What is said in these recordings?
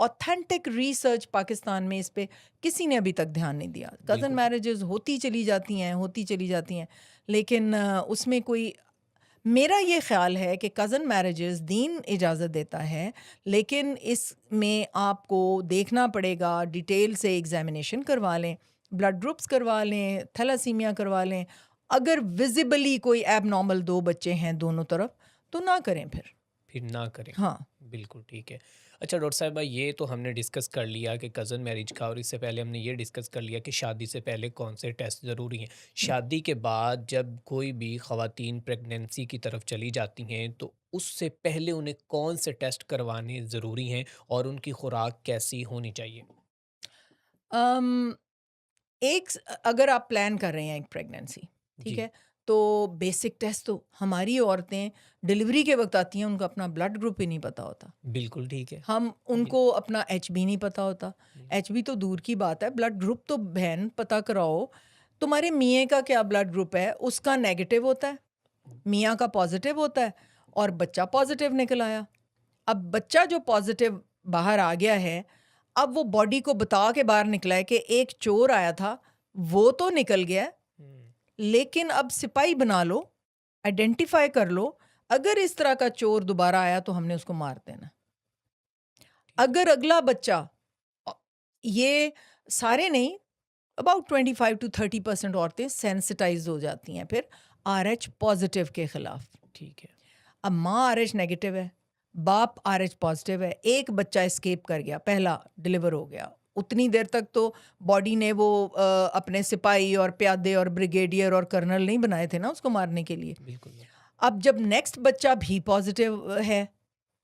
Authentic research Pakistan में इस पे किसी ने अभी तक ध्यान नहीं दिया. कज़न बिल्कुल। मैरिजेस होती चली जाती हैं, लेकिन उसमें कोई, मेरा ये ख़्याल है कि कज़न मैरिजेस दीन इजाज़त देता है, लेकिन इसमें आपको देखना पड़ेगा, डिटेल से एग्ज़ामिनेशन करवा लें, ब्लड ग्रुप्स करवा लें, थैलासीमिया करवा लें. अगर विज़िबली कोई एबनॉर्मल 2 बच्चे हैं दोनों तरफ, तो ना करें फिर ना करें। हाँ. बिल्कुल ठीक है। अच्छा डॉक्टर साहिबा, ये तो हमने डिस्कस कर लिया कि कज़न मैरिज का, और इससे पहले हमने ये डिस्कस कर लिया कि शादी से पहले कौन से टेस्ट ज़रूरी हैं। शादी के बाद जब कोई भी ख़वातीन प्रेगनेंसी की तरफ चली जाती हैं तो उससे पहले उन्हें कौन से टेस्ट करवाने ज़रूरी हैं और उनकी खुराक कैसी होनी चाहिए? अम, अगर आप प्लान कर रहे हैं एक प्रेगनेंसी, ठीक जी। है, तो बेसिक टेस्ट तो हमारी औरतें डिलीवरी के वक्त आती हैं, उनको अपना ब्लड ग्रुप ही नहीं पता होता. बिल्कुल ठीक है। हम बिल उनको अपना एच बी नहीं पता होता. जी। एच बी तो दूर की बात है, ब्लड ग्रुप तो बहन पता कराओ. तुम्हारे मियाँ का क्या ब्लड ग्रुप है, उसका नेगेटिव होता है, मियाँ का पॉजिटिव होता है, और बच्चा पॉजिटिव निकल आया. अब बच्चा जो पॉजिटिव बाहर आ गया है, अब वो बॉडी को बता के बाहर निकला है कि एक चोर आया था, वो तो निकल गया है, हुँ, लेकिन अब सिपाही बना लो, आइडेंटिफाई कर लो. अगर इस तरह का चोर दोबारा आया तो हमने उसको मार देना. ठीक। अगर अगला बच्चा, अ, ये सारे नहीं, अबाउट 25 to 30% औरतें सेंसिटाइज हो जाती हैं फिर RH पॉजिटिव के खिलाफ. ठीक है। अब माँ RH नेगेटिव है, बाप RH पॉजिटिव है, एक बच्चा एस्केप कर गया, पहला डिलीवर हो गया. उतनी देर तक तो बॉडी ने वो अपने सिपाही और प्यादे और ब्रिगेडियर और कर्नल नहीं बनाए थे ना उसको मारने के लिए. बिल्कुल, बिल्कुल। अब जब नेक्स्ट बच्चा भी पॉजिटिव है,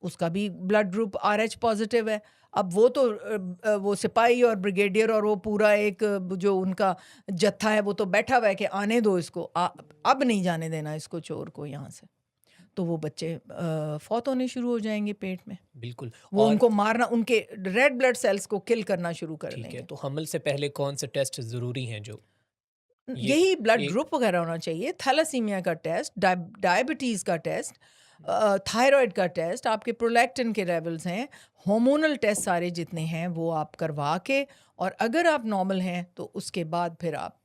उसका भी ब्लड ग्रुप RH पॉजिटिव है, अब वो तो वो सिपाही और ब्रिगेडियर और वो पूरा एक जो उनका जत्था है वो तो बैठा हुआ है कि आने दो इसको, अब नहीं जाने देना इसको चोर को यहाँ से. तो वो बच्चे फौत होने शुरू हो जाएंगे पेट में, बिल्कुल। वो और उनको मारना, उनके रेड ब्लड सेल्स को किल करना शुरू कर ठीक है, देंगे. तो हमल से पहले कौन से टेस्ट ज़रूरी हैं जो ये यही ब्लड एक ग्रुप वगैरह होना चाहिए, थैलासीमिया का टेस्ट, डायबिटीज़ का टेस्ट, थायराइड का टेस्ट, आपके प्रोलैक्टिन के लेवल्स हैं, हार्मोनल टेस्ट सारे जितने हैं वो आप करवा के, और अगर आप नॉर्मल हैं तो उसके बाद फिर आप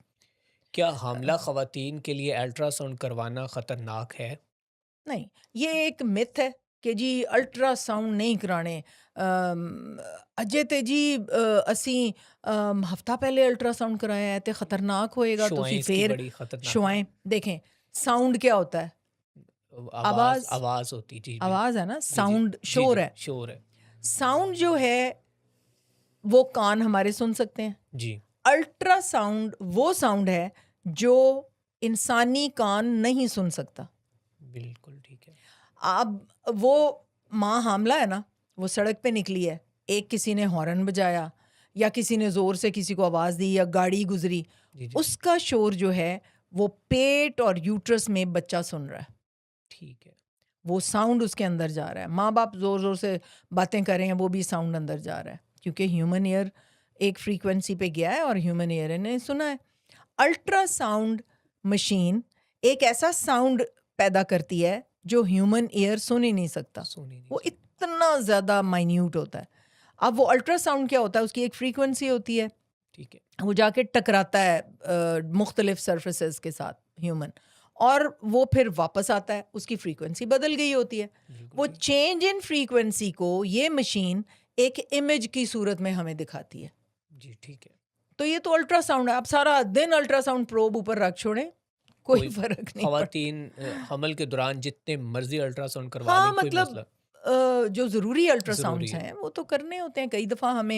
क्या अ, हामला ख़वातीन के लिए अल्ट्रासाउंड करवाना ख़तरनाक है? नहीं, ये एक मिथ है कि जी अल्ट्रासाउंड नहीं कराने. अजय ते जी ਅਸੀਂ ਹਫਤਾ ਪਹਿਲੇ अल्ट्रासाउंड कराया है तो ख़तरनाक होएगा, तो शुआएँ ਤੁਸੀਂ इसकी फिर बड़ी ख़तरनाक शुआएं देखें. साउंड क्या होता है? आवाज़ आवाज़, आवाज़ होती जी, आवाज़ है ना, जी, जी। साउंड जी, शोर जी, है. शोर है। साउंड जो है वो कान हमारे सुन सकते हैं. जी, अल्ट्रासाउंड वो साउंड है जो इंसानी कान नहीं सुन सकता. बिल्कुल ठीक है। अब वो माँ हामला है ना, वो सड़क पे निकली है, एक किसी ने हॉर्न बजाया या किसी ने ज़ोर से किसी को आवाज़ दी या गाड़ी गुजरी, जी, जी, उसका शोर जो है वो पेट और यूट्रस में बच्चा सुन रहा है. ठीक है। वो साउंड उसके अंदर जा रहा है. माँ बाप ज़ोर ज़ोर से बातें कर रहे हैं, वो भी साउंड अंदर जा रहा है, क्योंकि ह्यूमन ईयर एक फ्रीक्वेंसी पे गया है और ह्यूमन ईयर ने सुना है. अल्ट्रासाउंड मशीन एक ऐसा साउंड पैदा करती है जो ह्यूमन ईयर सुन ही नहीं सकता. सुन ही नहीं वो सकता। इतना ज़्यादा माइन्यूट होता है. अब वो अल्ट्रासाउंड क्या होता है, उसकी एक फ्रीक्वेंसी होती है, ठीक है। वो जाके टकराता है मुख्तलिफ सरफेसेस के साथ ह्यूमन, और वो फिर वापस आता है, उसकी फ्रीक्वेंसी बदल गई होती है. बिल्कुल वो ठीक। चेंज इन फ्रीक्वेंसी को ये मशीन एक इमेज की सूरत में हमें दिखाती है. जी, ठीक है। तो ये तो अल्ट्रासाउंड है. आप सारा दिन अल्ट्रासाउंड प्रोब ऊपर रख छोड़ें, कोई कोई फ़र्क नहीं पड़ता. ख़वातीन हमल के दौरान जितने मर्ज़ी अल्ट्रासाउंड करवा हाँ, लें, कोई मतलब मसला जो ज़रूरी ज़रूरी अल्ट्रासाउंड्स है। हैं वो तो करने होते हैं. कई दफ़ा हमें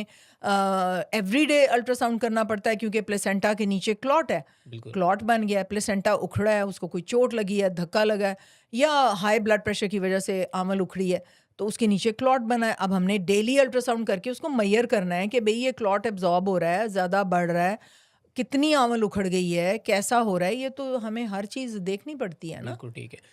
एवरीडे अल्ट्रासाउंड करना पड़ता है, क्योंकि प्लेसेंटा के नीचे क्लॉट है, बिल्कुल, क्लॉट बन गया है, प्लेसेंटा उखड़ा है, उसको कोई चोट लगी है, धक्का लगा है, या हाई ब्लड प्रेशर की वजह से आमल उखड़ी है, तो उसके नीचे क्लॉट बना है. अब हमने डेली अल्ट्रासाउंड करके उसको मैयर करना है कि भई ये क्लॉट एब्जॉर्ब हो रहा है, ज़्यादा बढ़ रहा है, कितनी आमल उखड़ गई है, कैसा हो रहा है, ये तो हमें हर चीज़ देखनी पड़ती है ना. बिल्कुल ठीक है।